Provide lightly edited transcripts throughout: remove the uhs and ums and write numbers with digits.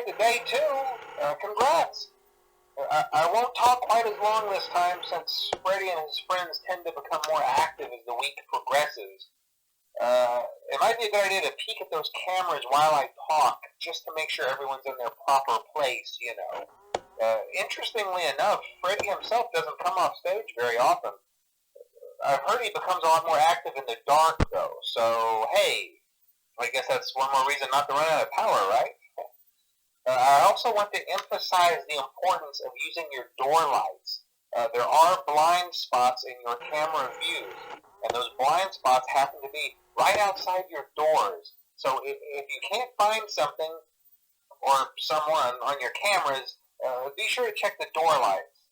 into day 2. Congrats. I won't talk quite as long this time since Freddy and his friends tend to become more active as the week progresses. It might be a good idea to peek at those cameras while I talk, just to make sure everyone's in their proper place, you know. Interestingly enough, Freddy himself doesn't come off stage very often. I've heard he becomes a lot more active in the dark, though, so hey, I guess that's one more reason not to run out of power, right? I also want to emphasize the importance of using your door lights. There are blind spots in your camera views, and those blind spots happen to be right outside your doors. So if you can't find something or someone on your cameras, be sure to check the door lights.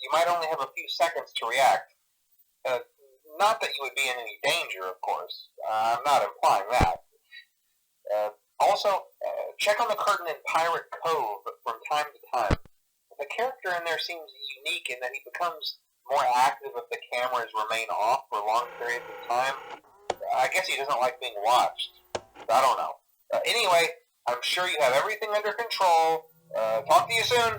You might only have a few seconds to react. Not that you would be in any danger, of course. I'm not implying that. Also, check on the curtain in Pirate Cove from time to time. The character in there seems unique in that he becomes more active if the cameras remain off for long periods of time. I guess he doesn't like being watched. I don't know. Anyway, I'm sure you have everything under control. Talk to you soon.